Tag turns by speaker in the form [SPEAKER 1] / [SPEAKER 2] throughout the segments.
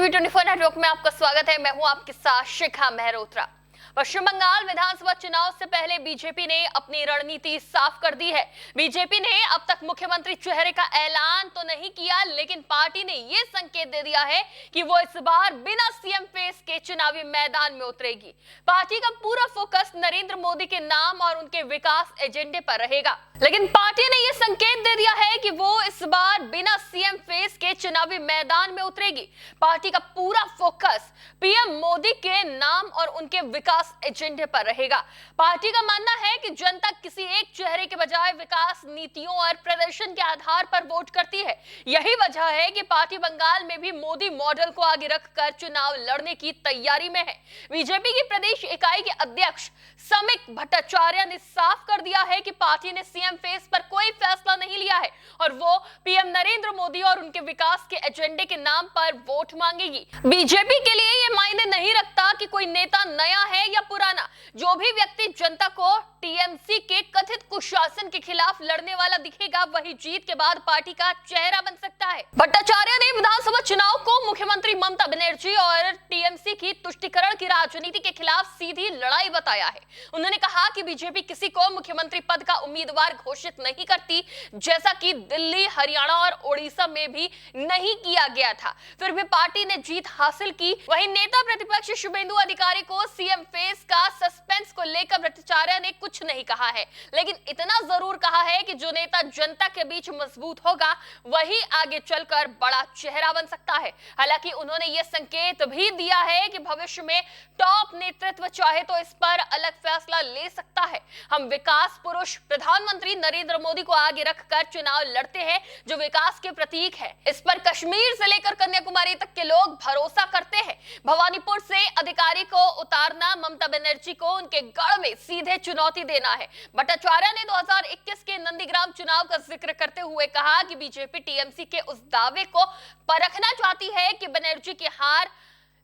[SPEAKER 1] TV24 network में आपका स्वागत है। मैं हूं आपके साथ शिखा मेहरोत्रा। पश्चिम बंगाल विधानसभा चुनाव से पहले बीजेपी ने अपनी रणनीति साफ कर दी है। बीजेपी ने अब तक मुख्यमंत्री चेहरे का ऐलान तो नहीं किया, लेकिन पार्टी ने यह संकेत दे दिया है कि वो इस बार बिना सीएम फेस के चुनावी मैदान में उतरेगी। पार्टी का पूरा फोकस नरेंद्र मोदी के नाम और उनके विकास एजेंडे पर रहेगा, लेकिन पार्टी ने यह संकेत दे दिया है कि वो इस बार बिना सीएम फेस के चुनावी मैदान में उतरेगी। पार्टी का पूरा फोकस पीएम मोदी के नाम और उनके विकास एजेंडे पर रहेगा। पार्टी का मानना है कि जनता किसी एक चेहरे के बजाय विकास नीतियों और प्रदर्शन के आधार पर वोट करती है। यही वजह है कि पार्टी बंगाल में भी मोदी मॉडल को आगे रखकर चुनाव लड़ने की तैयारी में है। बीजेपी की प्रदेश इकाई के अध्यक्ष समिक भट्टाचार्य ने साफ कर दिया है कि पार्टी ने सीएम फेस पर कोई फैसला नहीं लिया है और वो पीएम नरेंद्र मोदी और उनके विकास के एजेंडे के नाम पर वोट मांगेगी। बीजेपी के लिए ये मायने नहीं रखता कि कोई नेता नया है या पुराना। जो भी व्यक्ति जनता को टीएमसी के कथित कुशासन के खिलाफ लड़ने वाला दिखेगा, वही जीत के बाद पार्टी का चेहरा बन सकता है। भट्टाचार्य ने विधानसभा चुनाव को मुख्यमंत्री ममता बनर्जी और टीएमसी की तुष्टीकरण की राजनीति के खिलाफ सीधी लड़ाई बताया है। उन्होंने कहा कि बीजेपी किसी को मुख्यमंत्री पद का उम्मीदवार घोषित नहीं करती, जैसा कि दिल्ली, हरियाणा और ओडिशा में भी नहीं किया गया था। फिर भी पार्टी ने जीत हासिल की। वहीं नेता प्रतिपक्ष शुभेंदु अधिकारी को सीएम फेस का सस्पेंस को लेकर भट्टाचार्य ने कुछ नहीं कहा है, लेकिन इतना जरूर कहा है कि जो नेता जनता के बीच मजबूत होगा, वही आगे चलकर बड़ा चेहरा बन सकता है। हालांकि उन्होंने यह संकेत भी दिया है कि भविष्य में टॉप नेतृत्व चाहे तो इस पर अलग फैसला ले सकता है। हम विकास पुरुष प्रधानमंत्री नरेंद्र मोदी को आगे रखकर चुनाव लड़ते हैं, जो विकास के प्रतीक है। इस पर कश्मीर से लेकर कन्याकुमारी तक के लोग भरोसा करते हैं। भवानीपुर से अधिकारी को उतारना ममता बनर्जी को उनके गढ़ में सीधे चुनौती देना है। भट्टाचार्य ने 2021 के नंदीग्राम चुनाव का जिक्र करते हुए कहा कि बीजेपी टीएमसी के उस दावे को परखना चाहती है कि बनर्जी की हार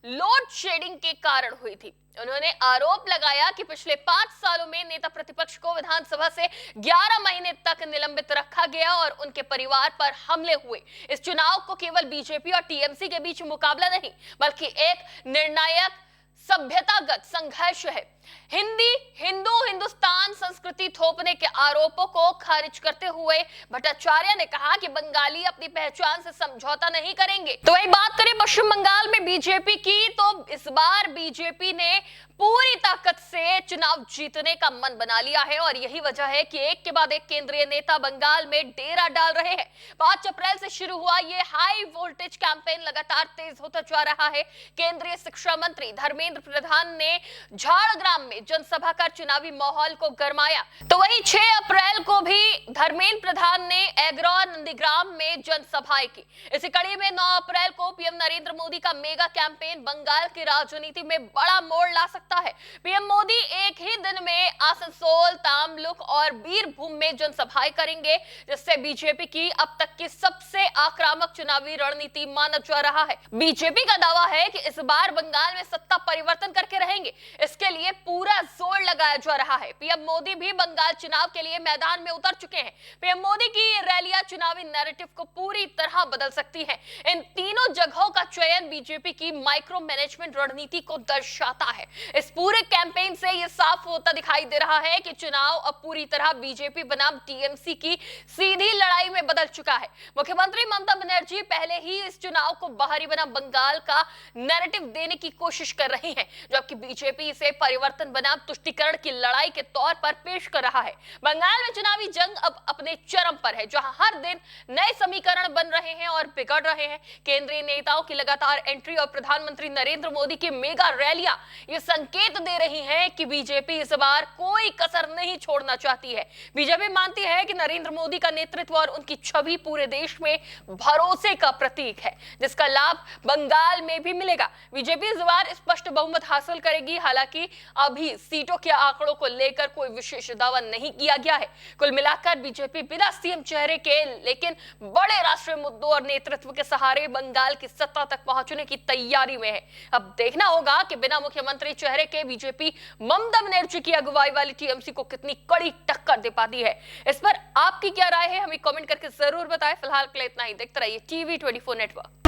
[SPEAKER 1] लोड शेडिंग के कारण हुई थी। उन्होंने आरोप लगाया कि पिछले 5 सालों में नेता प्रतिपक्ष को विधानसभा से 11 महीने तक निलंबित रखा गया और उनके परिवार पर हमले हुए। इस चुनाव को केवल बीजेपी और टीएमसी के बीच मुकाबला नहीं, बल्कि एक निर्णायक सभ्यतागत संघर्ष है। हिंदुस्तान संस्कृति थोपने के आरोपों को खारिज करते हुए भट्टाचार्य ने कहा कि बंगाली अपनी पहचान से समझौता नहीं करेंगे। तो वही बात करें पश्चिम बंगाल में बीजेपी की, तो इस बार बीजेपी ने पूरी ताकत से चुनाव जीतने का मन बना लिया है और यही वजह है कि एक के बाद एक केंद्रीय नेता बंगाल में डेरा डाल रहे हैं। 5 अप्रैल से शुरू हुआ ये हाई वोल्टेज कैंपेन लगातार तेज होता जा रहा है। केंद्रीय शिक्षा मंत्री धर्मेंद्र प्रधान ने झारग्राम में जनसभा कर चुनावी माहौल को गरमाया। तो वहीं 6 अप्रैल को भी धर्मेंद्र प्रधान ने एग्रौर नंदीग्राम में जनसभाएं की। इसी कड़ी में 9 अप्रैल को पीएम नरेंद्र मोदी का मेगा कैंपेन बंगाल की राजनीति में बड़ा मोड़ ला सकता है। पीएम मोदी एक ही दिन में आसनसोल, तामलुक और बीरभूम में जनसभाएं करेंगे, जिससे बीजेपी की अब तक की सबसे आक्रामक चुनावी रणनीति माना जा रहा है। बीजेपी का दावा है कि इस बार बंगाल में सत्ता परिवर्तन करके रहेंगे। इसके लिए पूरा जोर लगाया जा रहा है। पीएम मोदी भी बंगाल चुनाव के लिए मैदान में उतर चुके हैं। पीएम मोदी की ये रैलियां चुनावी नैरेटिव को पूरी तरह बदल सकती हैं। इन तीनों जगहों का चयन बीजेपी की माइक्रो मैनेजमेंट रणनीति को दर्शाता है। इस पूरे कैंपेन से यह साफ होता दिखाई दे रहा है कि चुनाव अब पूरी तरह बीजेपी बनाम टीएमसी की सीधी लड़ाई में बदल चुका है। मुख्यमंत्री ममता बनर्जी पहले ही इस चुनाव को बाहरी बनाम बंगाल का नैरेटिव देने की कोशिश कर रही है, जबकि बीजेपी इसे परिवर्तन बनाम तुष्टीकरण की लड़ाई के तौर पर पेश कर रहा है। बंगाल में चुनावी जंग अब अपने चरम पर है, जहां हर दिन नए समीकरण बन रहे हैं और बिगड़ रहे हैं। केंद्रीय नेताओं की लगातार एंट्री और प्रधानमंत्री नरेंद्र मोदी की मेगा रैलियां ये संकेत दे रही हैं कि बीजेपी इस बार कोई कसर नहीं छोड़ना चाहती है। बीजेपी मानती है कि नरेंद्र मोदी का नेतृत्व और उनकी छवि पूरे देश में भरोसे का प्रतीक है, जिसका लाभ बंगाल में भी मिलेगा। बीजेपी इस बार स्पष्ट बहुमत हासिल करेगी। हालांकि अभी सीटों के आंकड़ों को लेकर कोई विशेष दावा नहीं किया गया है। कुल मिलाकर बीजेपी बिना सीएम चेहरे के, लेकिन बड़े राष्ट्रीय मुद्दों और नेतृत्व के सहारे बंगाल की सत्ता तक पहुंचने की तैयारी में है। अब देखना होगा कि बिना मुख्यमंत्री चेहरे के बीजेपी ममता बनर्जी की अगुवाई वाली टीएमसी को कितनी कड़ी टक्कर दे पाती है। इस पर आपकी क्या राय है, हमें कमेंट करके जरूर बताएं। फिलहाल के लिए इतना ही। देखते रहिए TV24 नेटवर्क।